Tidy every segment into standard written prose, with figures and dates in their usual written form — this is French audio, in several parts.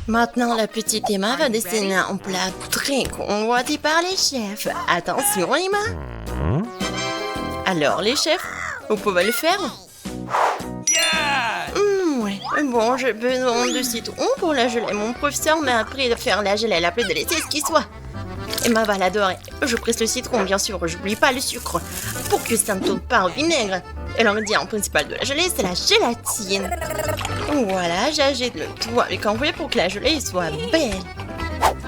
Maintenant, la petite Emma va dessiner un plat très convoité par les chefs. Attention, Emma. Alors, les chefs, vous pouvez le faire? Ouais. Bon, j'ai besoin de citron pour la gelée. Mon professeur m'a appris de faire la gelée la plus délicieuse qui soit. Emma va l'adorer. Je presse le citron, bien sûr. J'oublie pas le sucre pour que ça ne tourne pas au vinaigre. Et l'ingrédient principal de la gelée, c'est la gélatine. Voilà, j'agite le tout avec un fouet pour que la gelée soit belle.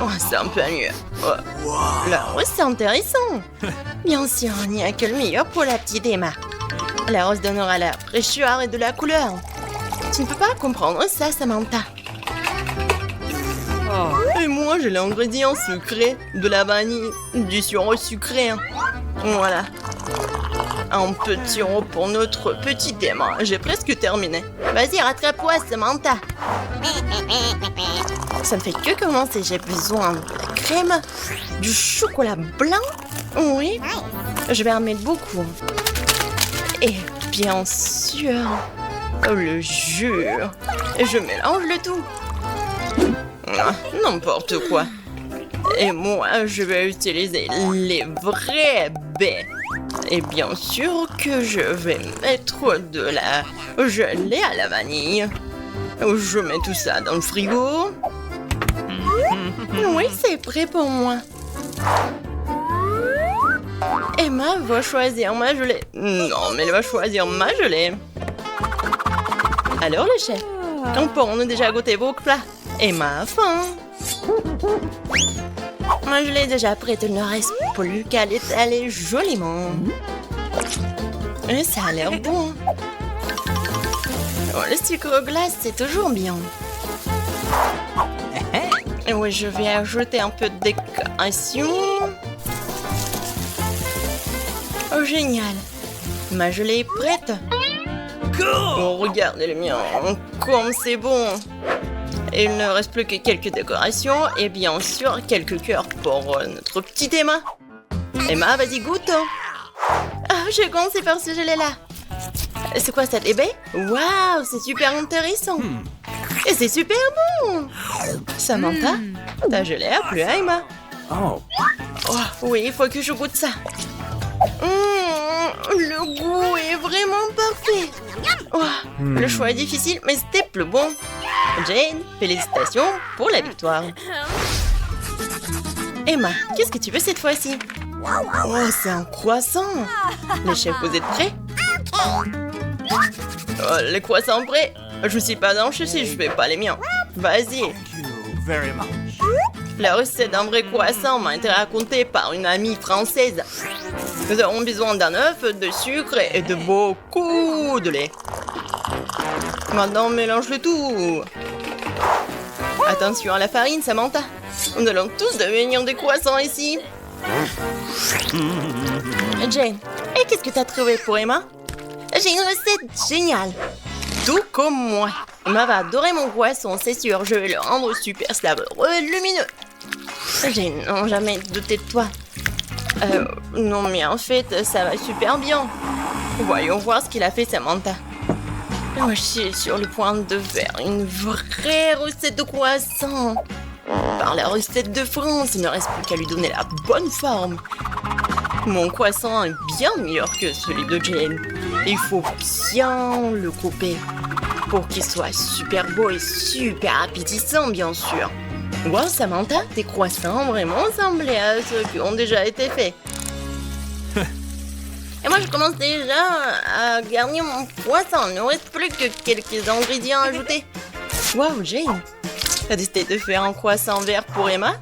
Oh, c'est un peu mieux. Oh. Là, c'est intéressant. Bien sûr, il n'y a que le meilleur pour la petite Emma. La rose donnera la fraîcheur et de la couleur. Tu ne peux pas comprendre ça, Samantha. Et moi, j'ai l'ingrédient sucré, de la vanille, du sirop sucré. Voilà. Un peu de sirop pour notre petite Emma. J'ai presque terminé. Vas-y, rattrape-toi, Samantha. Ça ne fait que commencer. J'ai besoin de la crème, du chocolat blanc. Oui. Je vais en mettre beaucoup. Et bien sûr, le jus. Et je mélange le tout. N'importe quoi. Et moi, je vais utiliser les vrais baies. Et bien sûr que je vais mettre de la gelée à la vanille. Je mets tout ça dans le frigo. Oui, c'est prêt pour moi. Emma va choisir ma gelée. Non, mais elle va choisir ma gelée. Alors, les chefs, quand pourrons-nous déjà goûter vos plats? Emma a faim. Ma gelée est déjà prête, il ne reste plus qu'à l'étaler joliment. Et ça a l'air bon. Oh, le sucre glace, c'est toujours bien. Et oui, je vais ajouter un peu de décoration. Oh, génial. Ma gelée est prête. Oh, regardez le mien. Comme c'est bon. Et il ne reste plus que quelques décorations et bien sûr quelques cœurs pour notre petite Emma. Emma, vas-y, goûte. Ah, j'ai commencé par ce gelée-là. C'est quoi ça, des baies? Waouh, c'est super intéressant. Et c'est super bon. Samantha, ta gelée a plu à Emma. Oh, oui, il faut que je goûte ça. Le goût est vraiment parfait. Oh, le choix est difficile, mais c'était plus bon. Jane, félicitations pour la victoire. Emma, qu'est-ce que tu veux cette fois-ci? Oh, c'est un croissant. Les chefs, vous êtes prêts? Oh, les croissants prêts? Je suis pas dans si je fais pas les miens. Vas-y. La recette d'un vrai croissant m'a été racontée par une amie française. Nous avons besoin d'un œuf, de sucre et de beaucoup de lait. Maintenant, mélange le tout. Attention à la farine, Samantha. Nous allons tous devenir des croissants ici. Jane, et qu'est-ce que tu as trouvé pour Emma? J'ai une recette géniale. Tout comme moi. Emma va adorer mon croissant, c'est sûr. Je vais le rendre super savoureux et lumineux. Jane, non, jamais douté de toi. Non, mais en fait, ça va super bien. Voyons voir ce qu'il a fait, Samantha. Je suis sur le point de faire une vraie recette de croissant. Par la recette de France, il ne reste plus qu'à lui donner la bonne forme. Mon croissant est bien meilleur que celui de Jane. Il faut bien le couper pour qu'il soit super beau et super appétissant, bien sûr. Wow, Samantha, tes croissants vraiment semblaient à ceux qui ont déjà été faits. Et moi, je commence déjà à garnir mon croissant. Il ne reste plus que quelques ingrédients ajoutés. Wow, Jane, t'as décidé de faire un croissant vert pour Emma?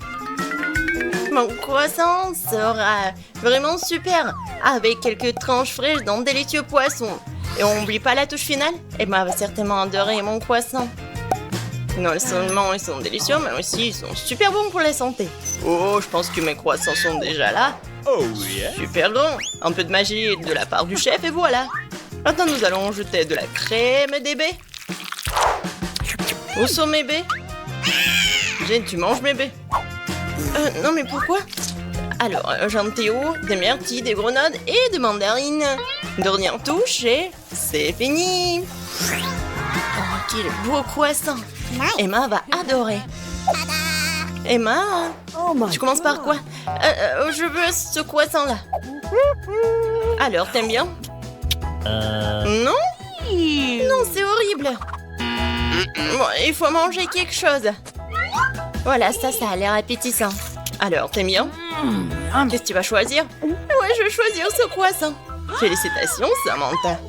Mon croissant sera vraiment super, avec quelques tranches fraîches d'un délicieux poisson. Et on n'oublie pas la touche finale. Emma va certainement adorer mon croissant. Non seulement ils sont délicieux, mais aussi ils sont super bons pour la santé. Oh, je pense que mes croissants sont déjà là. Oh yeah. Super grand. Un peu de magie de la part du chef et voilà. Maintenant, nous allons jeter de la crème et des baies. Où sont mes baies? Jane, tu manges mes baies? Non, mais pourquoi? Alors, j'en ai où? Des myrtilles, des grenades et des mandarines. Dernière touche et c'est fini. Oh, quel beau croissant. Emma va adorer. Emma, Oh my tu commences par quoi? Je veux ce croissant-là. Alors, t'aimes bien? Non? Non, c'est horrible. Bon, il faut manger quelque chose. Voilà, ça a l'air appétissant. Alors, t'aimes bien? Qu'est-ce que tu vas choisir? Ouais, je vais choisir ce croissant. Félicitations, Samantha.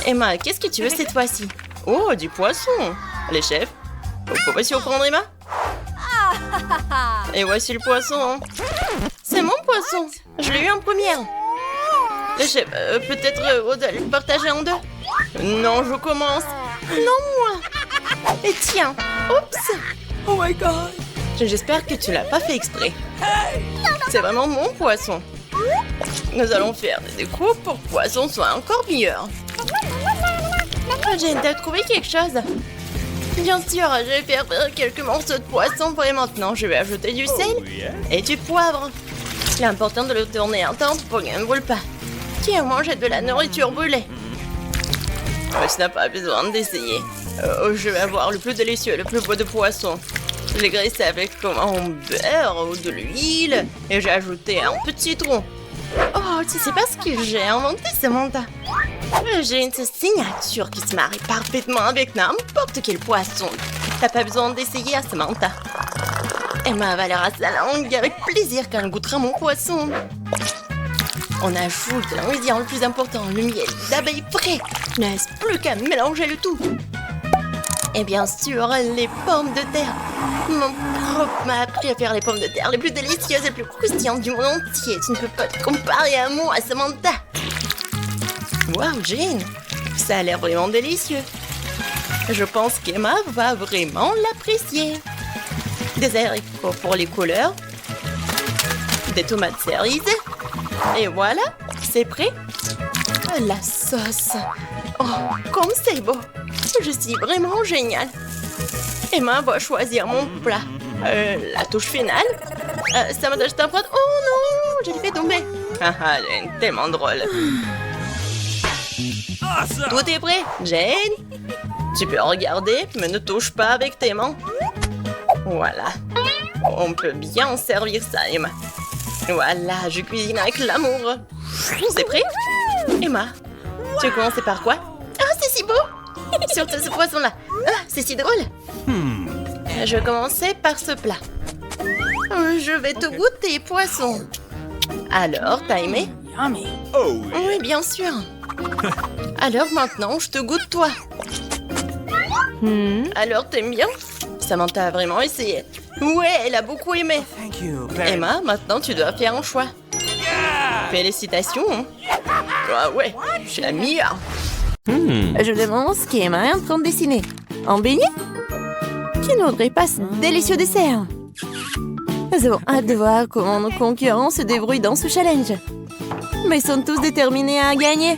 Emma, qu'est-ce que tu veux cette fois-ci? Oh, du poisson. Les chefs, vous pouvez surprendre Emma? Et voici le poisson. Hein. C'est mon poisson. Je l'ai eu en première. Les chefs, peut-être vous allez le partager en deux? Non, je commence. Non, moi. Et tiens. Oups. Oh my god! J'espère que tu l'as pas fait exprès. C'est vraiment mon poisson. Nous allons faire des découpes pour que le poisson soit encore meilleur. J'ai trouvé quelque chose. Bien sûr, je vais faire quelques morceaux de poisson pour et maintenant. Je vais ajouter du sel et du poivre. Il est important de le tourner un temps pour qu'il ne brûle pas. Tiens, manger de la nourriture brûlée. Tu n'as pas besoin d'essayer. Je vais avoir le plus délicieux, le plus beau de poisson. Je l'ai graissé avec un beurre ou de l'huile et j'ai ajouté un peu de citron. Oh, tu sais pas ce que j'ai inventé, Samantha? J'ai une signature qui se marie parfaitement avec n'importe quel poisson. T'as pas besoin d'essayer, Samantha. Emma avalera sa langue avec plaisir quand elle goûtera mon poisson. On ajoute l'ingrédient le plus important, le miel d'abeille frais. Il ne reste plus qu'à mélanger le tout. Et bien sûr, les pommes de terre. Mon prof m'a appris à faire les pommes de terre les plus délicieuses et les plus croustillantes du monde entier. Tu ne peux pas te comparer à moi, Samantha. Waouh, Jane, ça a l'air vraiment délicieux. Je pense qu'Emma va vraiment l'apprécier. Des haricots pour les couleurs. Des tomates cerises. Et voilà, c'est prêt. La sauce. Oh, comme c'est beau. Je suis vraiment géniale. Emma va choisir mon plat. La touche finale. Samantha, je t'apprends. Oh non, je l'ai fait tomber. Haha, Jane, tellement drôle. Tout est prêt, Jane. Tu peux regarder, mais ne touche pas avec tes mains. Voilà. On peut bien servir ça, Emma. Voilà, je cuisine avec l'amour. C'est prêt? Emma, tu as commencé par quoi? Ah, c'est si beau! Surtout ce poisson-là. Ah, c'est si drôle. Je vais commencer par ce plat. Je vais te goûter, poisson. Alors, t'as aimé? Yummy. Oui, bien sûr. Alors maintenant, je te goûte toi. Alors, t'aimes bien? Samantha a vraiment essayé. Ouais, elle a beaucoup aimé. Thank you very Emma, maintenant tu dois faire un choix. Félicitations. Hein. Ah ouais, je suis la meilleure. Je demande ce qu'Emma est en train de dessiner. Un beignet? Qui n'aurait pas ce délicieux dessert? Nous avons hâte de voir comment nos concurrents se débrouillent dans ce challenge. Mais ils sont tous déterminés à gagner.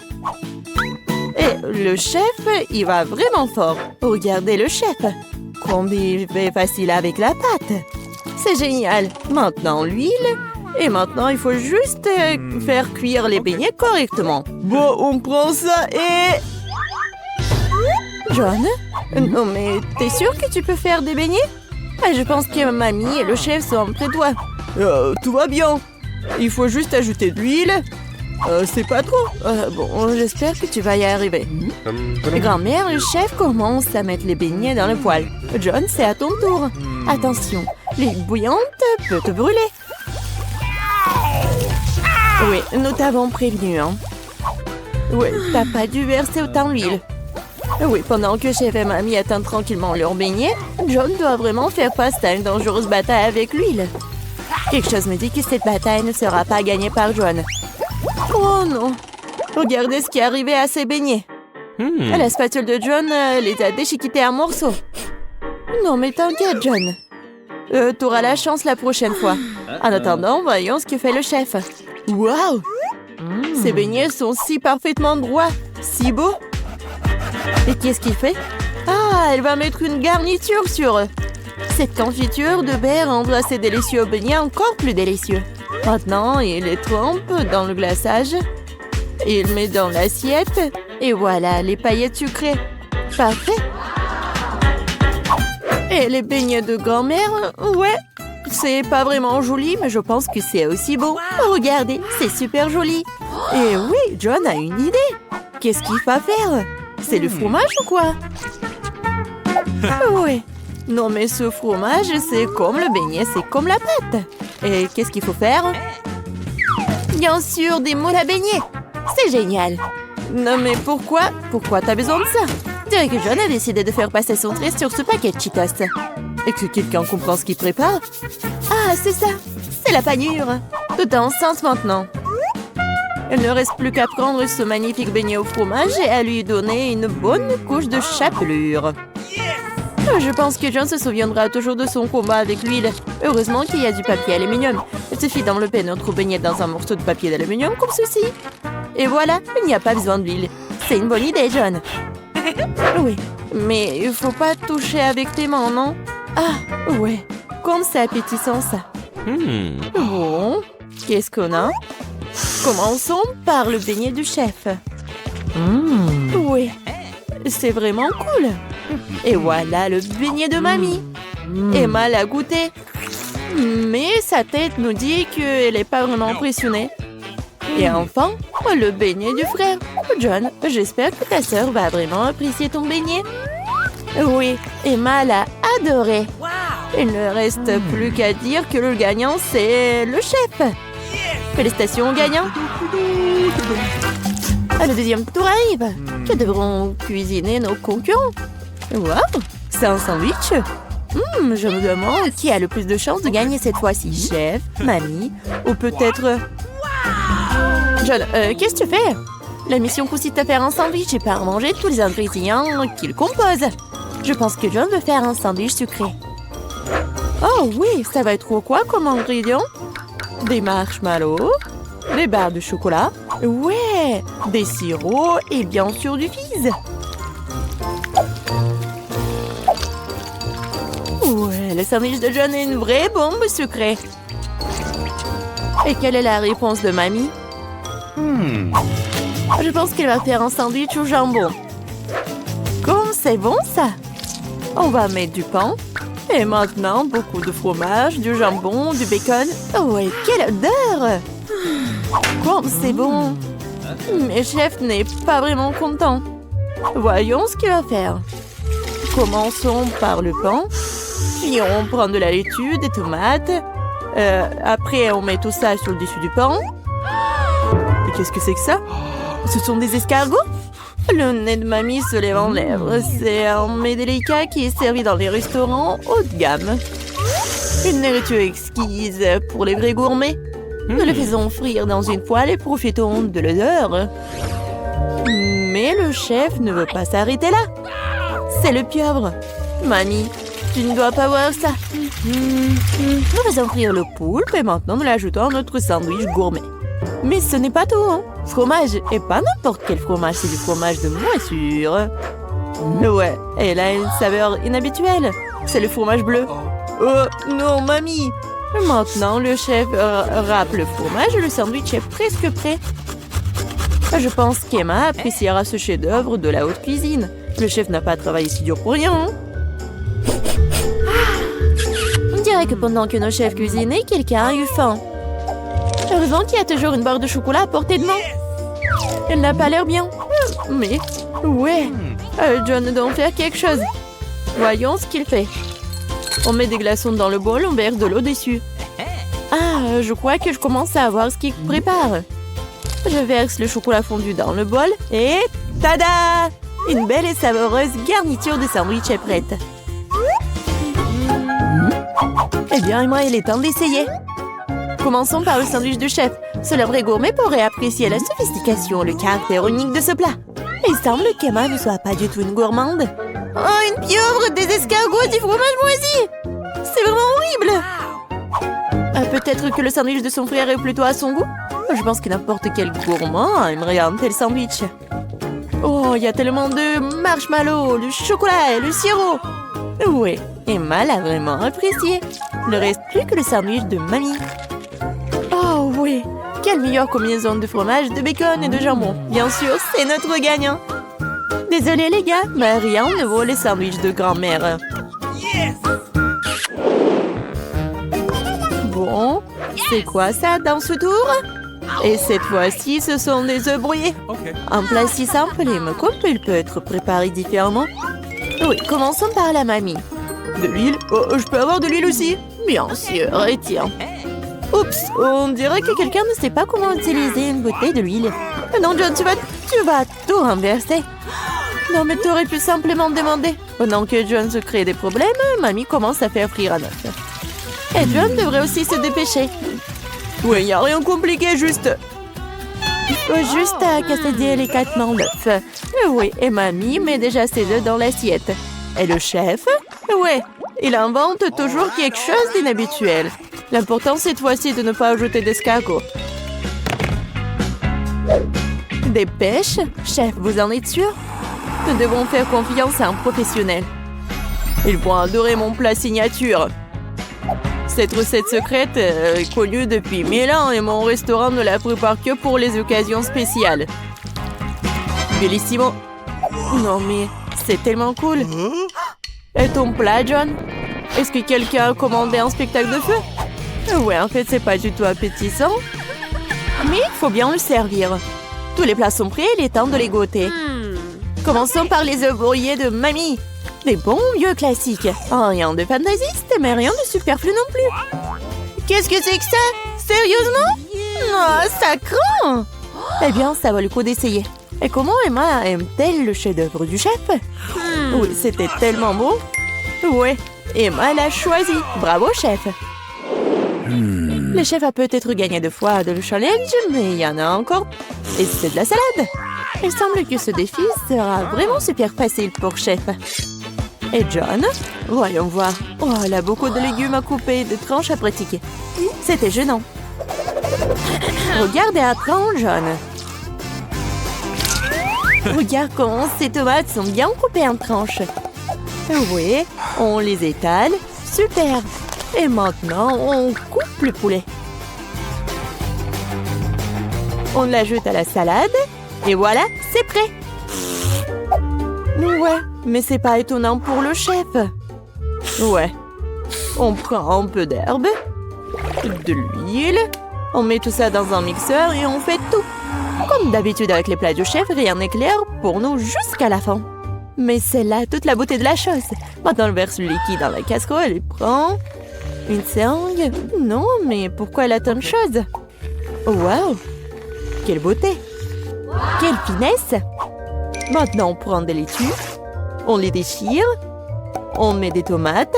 Et le chef, il va vraiment fort. Regardez le chef. Combien il fait facile avec la pâte. C'est génial. Maintenant l'huile. Et maintenant, il faut juste faire cuire les beignets correctement. Bon, on prend ça et... John? Non, mais t'es sûr que tu peux faire des beignets? Je pense que mamie et le chef sont près de toi. tout va bien. Il faut juste ajouter de l'huile. C'est pas trop. Bon, j'espère que tu vas y arriver. Grand-mère, le chef commence à mettre les beignets dans le poêle. John, c'est à ton tour. Attention, l'huile bouillante peut te brûler. Oui, nous t'avons prévenu, hein. Oui, t'as pas dû verser autant d'huile. Oui, pendant que chef et mamie attendent tranquillement leurs beignets, John doit vraiment faire face à une dangereuse bataille avec l'huile. Quelque chose me dit que cette bataille ne sera pas gagnée par John. Oh non! Regardez ce qui est arrivé à ces beignets. La spatule de John les a déchiquetés en morceaux. Non mais t'inquiète, John. T'auras la chance la prochaine fois. En attendant, voyons ce que fait le chef. Waouh! Ces beignets sont si parfaitement droits, si beaux. Et qu'est-ce qu'il fait? Ah, elle va mettre une garniture sur eux. Cette confiture de baie rendra ces délicieux beignets encore plus délicieux. Maintenant, il les trempe dans le glaçage. Il met dans l'assiette. Et voilà, les paillettes sucrées. Parfait. Et les beignets de grand-mère, ouais, c'est pas vraiment joli, mais je pense que c'est aussi beau. Regardez, c'est super joli. Et oui, John a une idée. Qu'est-ce qu'il va faire? C'est le fromage ou quoi? Ouais. Non, mais ce fromage, c'est comme le beignet, c'est comme la pâte. Et qu'est-ce qu'il faut faire? Bien sûr, des moules à beignets. C'est génial. Non, mais pourquoi? Pourquoi t'as besoin de ça? Je dirais que John a décidé de faire passer son trait sur ce paquet de Cheetos. Et que quelqu'un comprend ce qu'il prépare? Ah, c'est ça. C'est la panure. Tout est enceinte maintenant. Il ne reste plus qu'à prendre ce magnifique beignet au fromage et à lui donner une bonne couche de chapelure. Je pense que John se souviendra toujours de son combat avec l'huile. Heureusement qu'il y a du papier aluminium. Il suffit d'enlever notre beignet dans un morceau de papier d'aluminium comme ceci. Et voilà, il n'y a pas besoin d'huile. C'est une bonne idée, John. Oui, mais il faut pas toucher avec tes mains, non? Ah, ouais, comme c'est appétissant ça. Bon, qu'est-ce qu'on a? Commençons par le beignet du chef. Oui, c'est vraiment cool. Et voilà le beignet de mamie. Emma l'a goûté. Mais sa tête nous dit qu'elle n'est pas vraiment impressionnée. Et enfin, le beignet du frère. John, j'espère que ta sœur va vraiment apprécier ton beignet. Oui, Emma l'a adoré. Il ne reste plus qu'à dire que le gagnant, c'est le chef. Félicitations au gagnant. Le deuxième tour arrive. Que devront cuisiner nos concurrents? Wow, c'est un sandwich. Je me demande qui a le plus de chances de gagner cette fois-ci. Chef, mamie ou peut-être... John, qu'est-ce que tu fais? La mission consiste à faire un sandwich et pas à manger tous les ingrédients qu'il compose. Je pense que John veut faire un sandwich sucré. Oh oui, ça va être quoi comme ingrédients? Des marshmallows, des barres de chocolat, ouais, des sirops et bien sûr du fizz. Ouais, le sandwich de John est une vraie bombe sucrée. Et quelle est la réponse de mamie? Je pense qu'elle va faire un sandwich au jambon. Comme c'est bon ça! On va mettre du pain. Et maintenant, beaucoup de fromage, du jambon, du bacon. Oh, et quelle odeur! Comme c'est bon! Mais chef n'est pas vraiment content. Voyons ce qu'il va faire. Commençons par le pain. Puis on prend de la laitue, des tomates. Après, on met tout ça sur le dessus du pain. Et qu'est-ce que c'est que ça? Ce sont des escargots? Le nez de mamie se lève en lèvres. C'est un mets délicat qui est servi dans les restaurants haut de gamme. Une nourriture exquise pour les vrais gourmets. Nous le faisons frire dans une poêle et profitons de l'odeur. Mais le chef ne veut pas s'arrêter là. C'est le pieuvre. Mamie, tu ne dois pas voir ça. Nous faisons frire le poulpe et maintenant nous l'ajoutons à notre sandwich gourmet. Mais ce n'est pas tout, hein. Fromage, et pas n'importe quel fromage, c'est du fromage de moisissure. Ouais, elle a une saveur inhabituelle. C'est le fromage bleu. Oh, non, mamie. Maintenant, le chef râpe le fromage et le sandwich est presque prêt. Je pense qu'Emma appréciera ce chef-d'œuvre de la haute cuisine. Le chef n'a pas travaillé si dur pour rien, hein. On dirait que pendant que nos chefs cuisinaient, quelqu'un a eu faim. Heureusement qu'il y a toujours une barre de chocolat à portée de main. Elle n'a pas l'air bien. Mais, ouais, John doit en faire quelque chose. Voyons ce qu'il fait. On met des glaçons dans le bol, on verse de l'eau dessus. Ah, je crois que je commence à voir ce qu'il prépare. Je verse le chocolat fondu dans le bol et... Tada! Une belle et savoureuse garniture de sandwich est prête. Eh bien, moi, il est temps d'essayer. Commençons par le sandwich du chef. Seul un vrai gourmet pourrait apprécier la sophistication, le caractère unique de ce plat. Il semble qu'Emma ne soit pas du tout une gourmande. Oh, une pieuvre, des escargots et du fromage moisi! C'est vraiment horrible! Peut-être que le sandwich de son frère est plutôt à son goût? Je pense que n'importe quel gourmand aimerait un tel sandwich. Oh, il y a tellement de marshmallows, du chocolat et le sirop! Oui, Emma l'a vraiment apprécié. Il ne reste plus que le sandwich de mamie. Oh oui, quelle meilleure combinaison de fromage, de bacon et de jambon. Bien sûr, c'est notre gagnant. Désolé les gars, mais rien ne vaut les sandwichs de grand-mère. Bon, c'est quoi ça dans ce tour? Et cette fois-ci, ce sont des œufs brouillés. Un plat si simple et me coupe, il peut être préparé différemment. Oui, commençons par la mamie. De l'huile? Oh, je peux avoir de l'huile aussi? Bien sûr, et tiens. Oups, on dirait que quelqu'un ne sait pas comment utiliser une bouteille de l'huile. Non, John, tu vas tout renverser. Non, mais tu aurais pu simplement demander. Pendant que John se crée des problèmes, mamie commence à faire frire un œuf. Et John devrait aussi se dépêcher. Oui, y a rien compliqué, juste... Il faut juste casser délicatement l'œuf. Oui, et mamie met déjà ses œufs dans l'assiette. Et le chef? Ouais, il invente toujours quelque chose d'inhabituel. L'important cette fois-ci de ne pas ajouter d'escargot. Des pêches? Chef, vous en êtes sûr? Nous devons faire confiance à un professionnel. Ils vont adorer mon plat signature. Cette recette secrète est connue depuis 1000 ans et mon restaurant ne la prépare que pour les occasions spéciales. Bellissimo. Non mais, c'est tellement cool. Et ton plat, John? Est-ce que quelqu'un a commandé un spectacle de feu? Ouais, en fait, c'est pas du tout appétissant. Mais il faut bien le servir. Tous les plats sont prêts, il est temps de les goûter. Commençons par les œufs brouillés de mamie. Des bons vieux classiques. Rien de fantaisiste, mais rien de superflu non plus. Qu'est-ce que c'est que ça? Sérieusement? Non, ça craint. Eh bien, ça vaut le coup d'essayer. Et comment Emma aime-t-elle le chef-d'œuvre du chef? Oui, c'était tellement beau. Ouais, Emma l'a choisi. Bravo, chef. Le chef a peut-être gagné 2 fois le challenge, mais il y en a encore. Et c'est de la salade. Il semble que ce défi sera vraiment super facile pour chef. Et John? Voyons voir. Oh, elle a beaucoup de légumes à couper et de tranches à pratiquer. C'était gênant. Regardez à tranche, John. Regarde comment ces tomates sont bien coupées en tranches. Oui, on les étale. Super. Et maintenant, on coupe le poulet. On l'ajoute à la salade. Et voilà, c'est prêt. Ouais, mais c'est pas étonnant pour le chef. Ouais. On prend un peu d'herbe, de l'huile, on met tout ça dans un mixeur et on fait tout. Comme d'habitude avec les plats du chef, rien n'est clair pour nous jusqu'à la fin. Mais c'est là toute la beauté de la chose. Maintenant, on verse le liquide dans la casserole et prend une seringue. Non, mais pourquoi elle a tant de choses? Waouh! Quelle beauté! Quelle finesse! Maintenant, on prend des laitues, on les déchire, on met des tomates.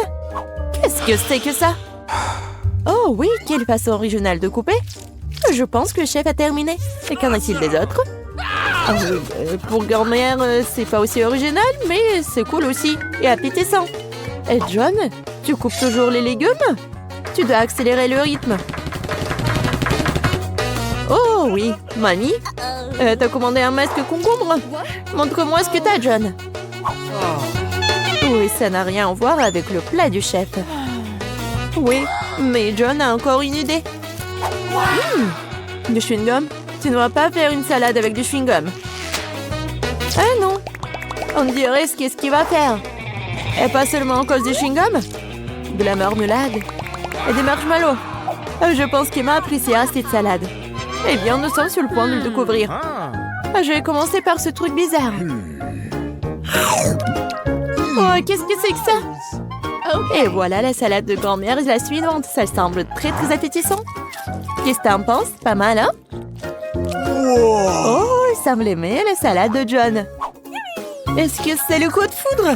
Qu'est-ce que c'est que ça? Oh oui, quelle façon originale de couper! Je pense que le chef a terminé. Et qu'en est-il des autres? Ah oui, pour grand-mère, c'est pas aussi original, mais c'est cool aussi et appétissant. Et John, tu coupes toujours les légumes? Tu dois accélérer le rythme. Oh oui, mamie, t'as commandé un masque concombre? Montre-moi ce que t'as, John. Oui, ça n'a rien à voir avec le plat du chef. Oui, mais John a encore une idée. Du chewing-gum? Tu ne vas pas faire une salade avec du chewing-gum. Ah non, on dirait ce qu'est-ce qu'il va faire. Et pas seulement à cause du chewing-gum, de la marmelade et des marshmallows. Je pense qu'Emma appréciera cette salade. Eh bien, nous sommes sur le point de le découvrir. Je vais commencer par ce truc bizarre. Oh, qu'est-ce que c'est que ça? Et voilà la salade de grand-mère et la suivante. Ça semble très très appétissant. Qu'est-ce que t'en penses? Pas mal, hein? Oh, il semble aimer la salade de John. Est-ce que c'est le coup de foudre?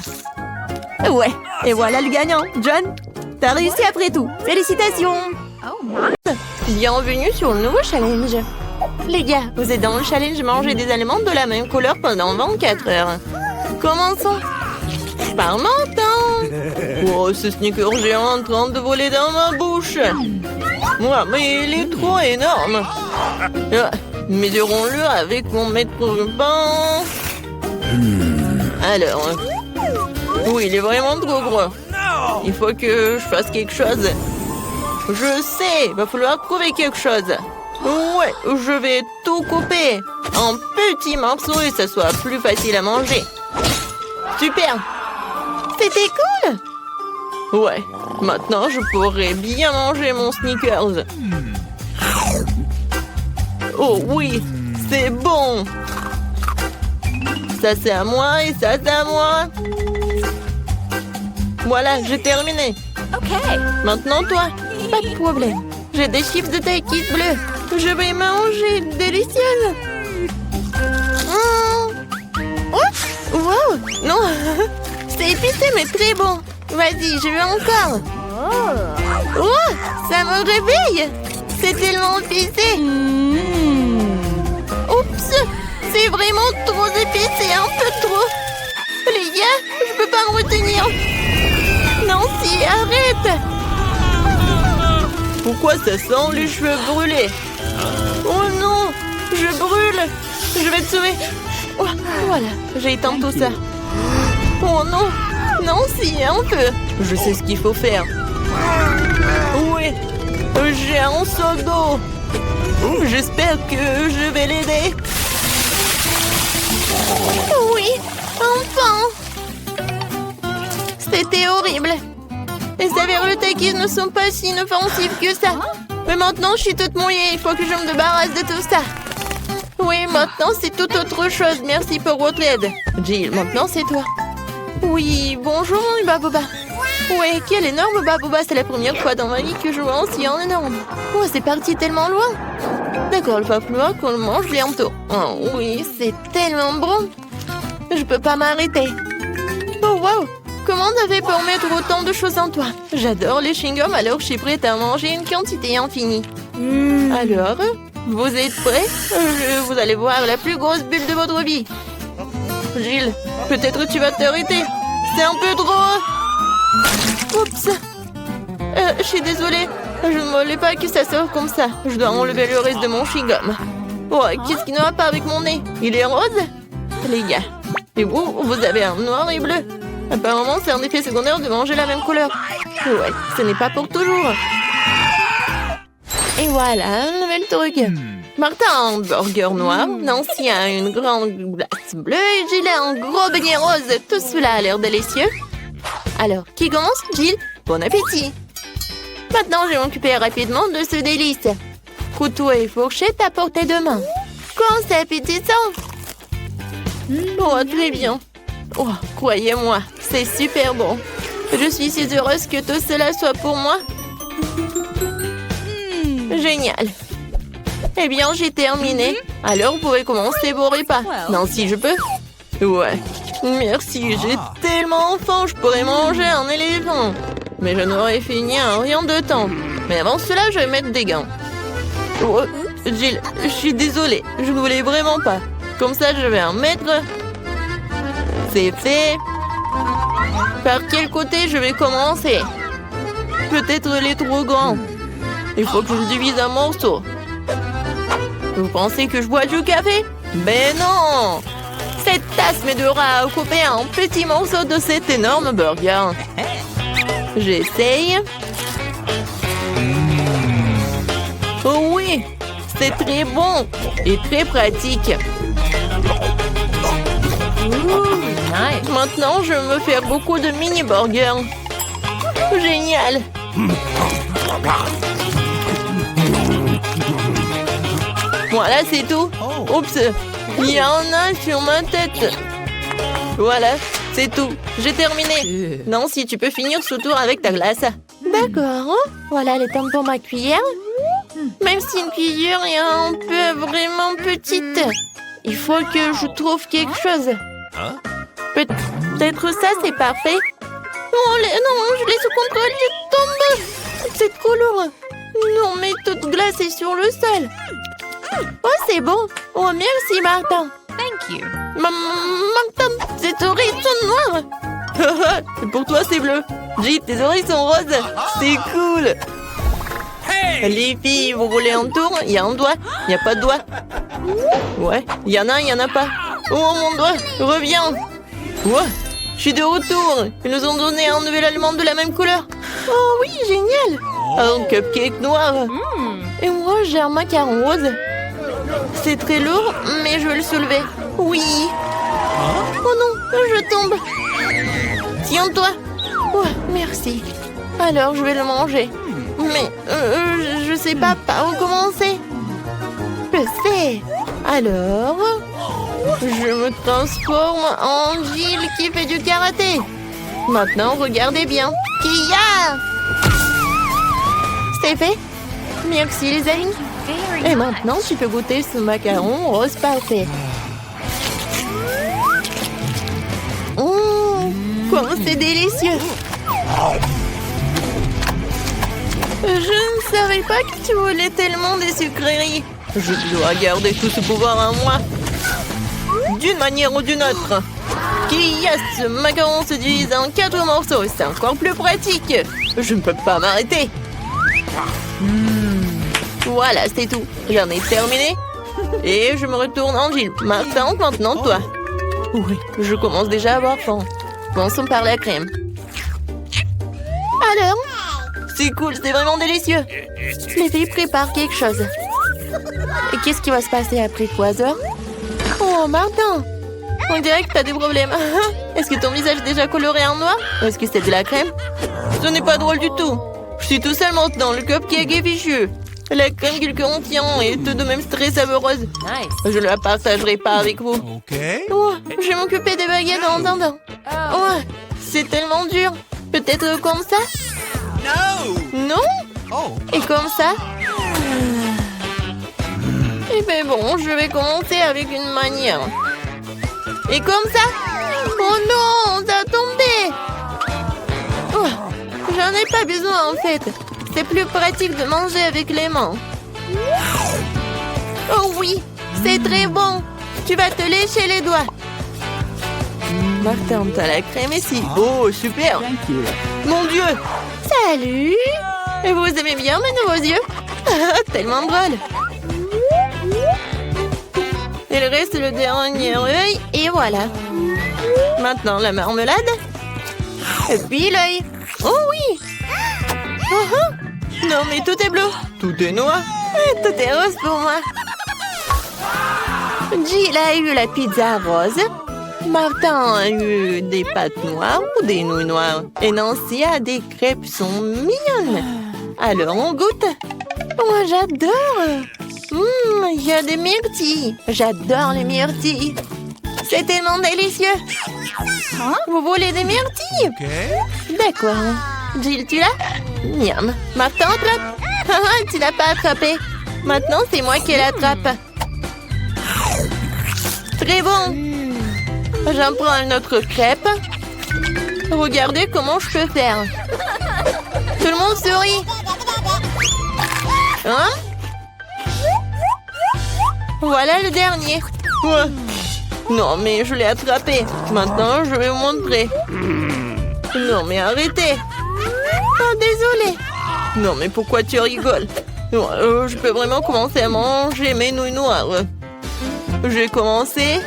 Ouais, et voilà le gagnant. John, t'as réussi après tout. Félicitations! Bienvenue sur le nouveau challenge. Les gars, vous êtes dans le challenge manger des aliments de la même couleur pendant 24 heures. Commençons. Par mon temps. Oh, ce sneaker géant en train de voler dans ma bouche. Ouais, mais il est trop énorme. Mesurons-le avec mon mètre de pain. Alors, oui, il est vraiment trop gros. Il faut que je fasse quelque chose. Je sais, il va falloir trouver quelque chose. Ouais, je vais tout couper en petits morceaux et ça soit plus facile à manger. Super! C'était cool! Ouais, maintenant je pourrais bien manger mon Snickers. Oh oui, c'est bon. Ça c'est à moi et ça c'est à moi. Voilà, j'ai terminé. Maintenant toi, pas de problème. J'ai des chips de Takis bleus. Je vais manger, délicieuses. Oh, wow, non, c'est épicé mais très bon. Vas-y, je veux encore. Oh, ça me réveille. C'est tellement épicé. Oups, c'est vraiment trop épicé, un peu trop. Les gars, je peux pas me retenir. Nancy, arrête. Pourquoi ça sent les cheveux brûlés? Oh non, je brûle. Je vais te sauver. Oh, voilà, j'ai éteint tout ça. Oh non, Nancy, un peu. Je sais ce qu'il faut faire. Oui, j'ai un seau d'eau. J'espère que je vais l'aider. Oui, enfin. C'était horrible. Les saveurs de Takis ne sont pas si inoffensives que ça. Mais maintenant, je suis toute mouillée. Il faut que je me débarrasse de tout ça. Oui, maintenant, c'est tout autre chose. Merci pour votre aide. Jill, maintenant, c'est toi. Oui, bonjour, Baboba. Ouais, quel énorme Baboba. C'est la première fois dans ma vie que je vois un si énorme. Oh, c'est parti tellement loin. D'accord, le pas plus loin qu'on le mange bientôt. Oh oui, c'est tellement bon. Je peux pas m'arrêter. Oh, wow. Comment t'avais pour mettre autant de choses en toi? J'adore les chewing-gums, alors je suis prête à manger une quantité infinie. Alors, vous êtes prêts? Vous allez voir la plus grosse bulle de votre vie. Gilles, peut-être tu vas t'arrêter. C'est un peu trop. Oups. Je suis désolée. Je ne voulais pas que ça sorte comme ça. Je dois enlever le reste de mon chewing-gum. Oh, qu'est-ce qui ne va pas avec mon nez? Il est rose? Les gars. Et vous avez un noir et bleu. Apparemment, c'est un effet secondaire de manger la même couleur. Ouais, ce n'est pas pour toujours. Et voilà, un nouvel truc. Martin a un burger noir, Nancy a une grande glace bleue et Jill a un gros beignet rose. Tout cela a l'air délicieux. Alors, qui commence? Jill, bon appétit. Maintenant, je vais m'occuper rapidement de ce délice. Couteau et fourchette à portée de main. Quand c'est appétissant. Oh, très bien. Oh, croyez-moi, c'est super bon. Je suis si heureuse que tout cela soit pour moi. Génial. Eh bien, j'ai terminé. Alors, vous pouvez commencer vos repas. Non, si je peux. Ouais. Merci, j'ai tellement faim, je pourrais manger un éléphant. Mais je n'aurais fini en rien de temps. Mais avant cela, je vais mettre des gants. Oh, Jill, je suis désolée, je ne voulais vraiment pas. Comme ça, je vais en mettre. C'est fait. Par quel côté je vais commencer? Peut-être les trop grands. Il faut que je le divise en morceaux. Vous pensez que je bois du café? Ben non! Cette tasse m'aidera à couper un petit morceau de cet énorme burger. J'essaye. Oh oui! C'est très bon et très pratique. Nice. Maintenant, je vais me faire beaucoup de mini-burgers. Génial! Voilà, c'est tout. Oups, il y en a sur ma tête. Voilà, c'est tout. J'ai terminé. Nancy, tu peux finir ce tour avec ta glace. D'accord. Voilà les temps pour ma cuillère. Même si une cuillère est un peu vraiment petite, il faut que je trouve quelque chose. Peut-être ça, c'est parfait. Non, je l'ai sous contrôle, je tombe. C'est trop lourd. Non, mais toute glace est sur le sol. Oh, c'est bon. Oh, merci, Martin. Thank you. Martin, tes oreilles sont noires. Pour toi, c'est bleu. Jill, tes oreilles sont roses. C'est cool. Les filles, vous voulez un tour? Il y a un doigt. Il n'y a pas de doigt. Ouais, il y en a, il n'y en a pas. Oh, mon doigt, reviens. Ouais, je suis de retour. Ils nous ont donné un nouvel aliment de la même couleur. Oh oui, génial. Un cupcake noir. Et moi, j'ai un macaron rose. C'est très lourd, mais je vais le soulever. Oui. Oh non, je tombe. Tiens-toi. Oh, merci. aussi. Alors, je vais le manger. Mais, je sais pas par où commencer. Je sais. Alors, je me transforme en Jill qui fait du karaté. Maintenant, regardez bien. Kia! C'est fait. Merci les amis. Et maintenant, tu peux goûter ce macaron rose parfait. Comment c'est délicieux. Je ne savais pas que tu voulais tellement des sucreries. Je dois garder tout ce pouvoir en moi. D'une manière ou d'une autre. Qui a ce macaron se divise en 4 morceaux. C'est encore plus pratique. Je ne peux pas m'arrêter. Voilà, c'est tout. J'en ai terminé. Et je me retourne en Jill. Maintenant, toi. Oui, je commence déjà à avoir faim. Commençons par la crème. Alors? C'est cool, c'est vraiment délicieux. Les filles préparent quelque chose. Et qu'est-ce qui va se passer après 3 heures? Oh, Martin! On dirait que t'as des problèmes. Est-ce que ton visage est déjà coloré en noir? Ou est-ce que c'est de la crème? Ce n'est pas drôle du tout. Je suis tout seul maintenant, le cupcake est fichu. La crème qu'il contient est tout de même très savoureuse. Nice. Je ne la partagerai pas avec vous. Okay. Oh, je vais m'occuper des baguettes en attendant. Oh, c'est tellement dur. Peut-être comme ça? No. Non? Oh. Et comme ça? Eh bien bon, je vais commencer avec une manière. Et comme ça? Oh non, ça a tombé. Oh, j'en ai pas besoin en fait. C'est plus pratique de manger avec les mains. Oh oui, c'est très bon. Tu vas te lécher les doigts. Martin, t'as la crème ici. Oh, super. Mon Dieu. Salut. Et vous aimez bien mes nouveaux yeux? Tellement drôle. Il reste le dernier œil et voilà. Maintenant la marmelade. Et puis l'œil. Oh oui. Non mais tout est bleu. Tout est noir. Et tout est rose pour moi. Jill a eu la pizza rose. Martin a eu des pâtes noires ou des nouilles noires. Et Nancy a des crêpes sont mignonnes. Alors on goûte. Moi j'adore. Il y a des myrtilles. J'adore les myrtilles. C'est tellement délicieux. Vous voulez des myrtilles? Okay. D'accord. Jill, tu l'as? Miam. Martin, attrape. Tu l'as pas attrapé. Maintenant, c'est moi qui l'attrape. Très bon. J'en prends une autre crêpe. Regardez comment je peux faire. Tout le monde sourit. Hein? Voilà le dernier. Ouais. Non, mais je l'ai attrapé. Maintenant, je vais vous montrer. Non, mais arrêtez. Oh, désolé. Non, mais pourquoi tu rigoles? Je peux vraiment commencer à manger mes nouilles noires. J'ai commencé.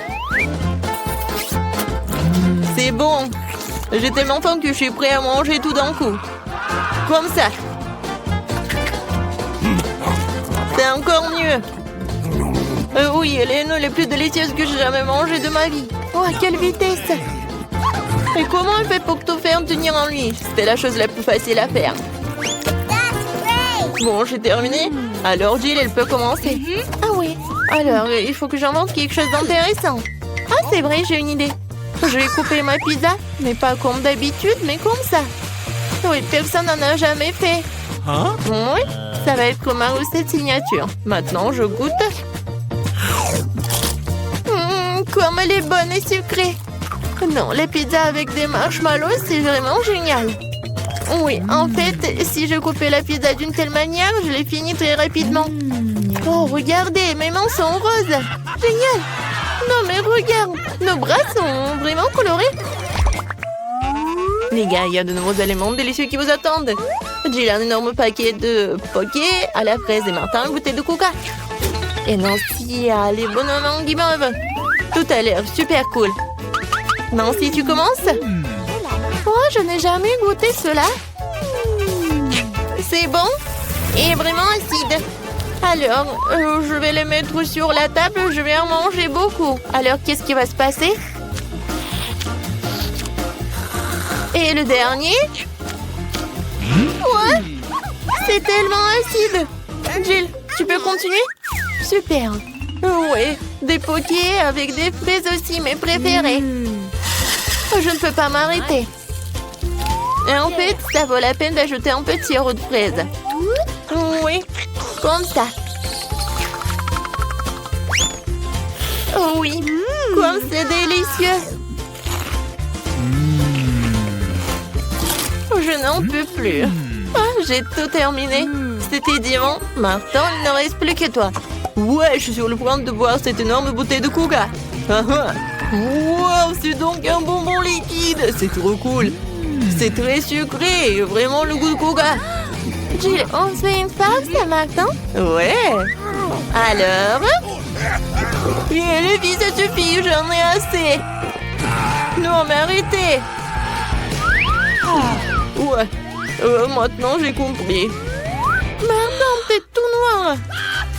C'est bon. J'ai tellement faim que je suis prêt à manger tout d'un coup. Comme ça. C'est encore mieux. Oui, les nouilles les plus délicieuses que j'ai jamais mangées de ma vie. Oh, à quelle vitesse! Et comment elle fait pour tout faire tenir en lui? C'était la chose la plus facile à faire. Bon, j'ai terminé. Alors, Jill, elle peut commencer. Ah oui. Alors, il faut que j'invente quelque chose d'intéressant. Ah, c'est vrai, j'ai une idée. Je vais couper ma pizza, mais pas comme d'habitude, mais comme ça. Oui, personne n'en a jamais fait. Huh? Oui, ça va être ma recette signature. Maintenant, je goûte. Comme elle est bonne et sucrée. Non, les pizzas avec des marshmallows, c'est vraiment génial. Oui, en fait, si je coupais la pizza d'une telle manière, je l'ai finie très rapidement. Oh, regardez, mes mains sont roses. Génial. Non, mais regarde, nos bras sont vraiment colorés. Les gars, il y a de nouveaux éléments délicieux qui vous attendent. J'ai un énorme paquet de poké à la fraise et Martin une bouteille de coca. Et Nancy a les bonhommes en guimauve. Tout a l'air super cool. Nancy, tu commences? Oh, je n'ai jamais goûté cela. C'est bon et vraiment acide. Alors, je vais les mettre sur la table. Je vais en manger beaucoup. Alors, qu'est-ce qui va se passer? Et le dernier? Quoi? C'est tellement acide. Jill, tu peux continuer? Super. Ouais, des pokés avec des fraises aussi, mes préférés. Oh, je ne peux pas m'arrêter. Et en fait, ça vaut la peine d'ajouter un peu de sirop de fraise. Oui, comme ça. Oh oui, comme c'est délicieux. Je n'en peux plus. Ah, j'ai tout terminé. C'était diamant. Maintenant, il ne reste plus que toi. Ouais, je suis sur le point de boire cette énorme bouteille de coca. Wow, c'est donc un bonbon liquide. C'est trop cool. C'est très sucré et vraiment le goût de coca. Jill, on se fait une pause maintenant? Ouais. Alors? Et les filles, ça suffit, j'en ai assez. Non, mais arrêtez. Ouais. Maintenant, j'ai compris. Maintenant, t'es tout noir.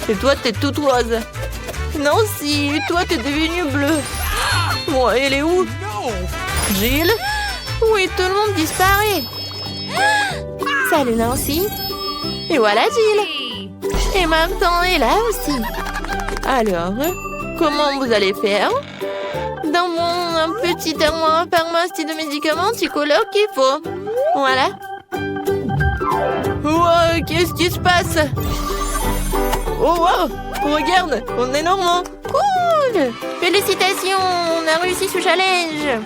Et toi, t'es toute rose. Nancy, toi, t'es devenue bleue. Bon, elle est où? Jill? Oui, tout le monde disparaît. Salut, Nancy. Et voilà, Jill. Et Martin est là aussi. Alors, comment vous allez faire? Dans mon petit armoire à pharmacie de médicaments, tu colores qu'il faut. Voilà. Wow, qu'est-ce qui se passe? Oh wow, regarde, on est normand. Cool. Félicitations, on a réussi ce challenge.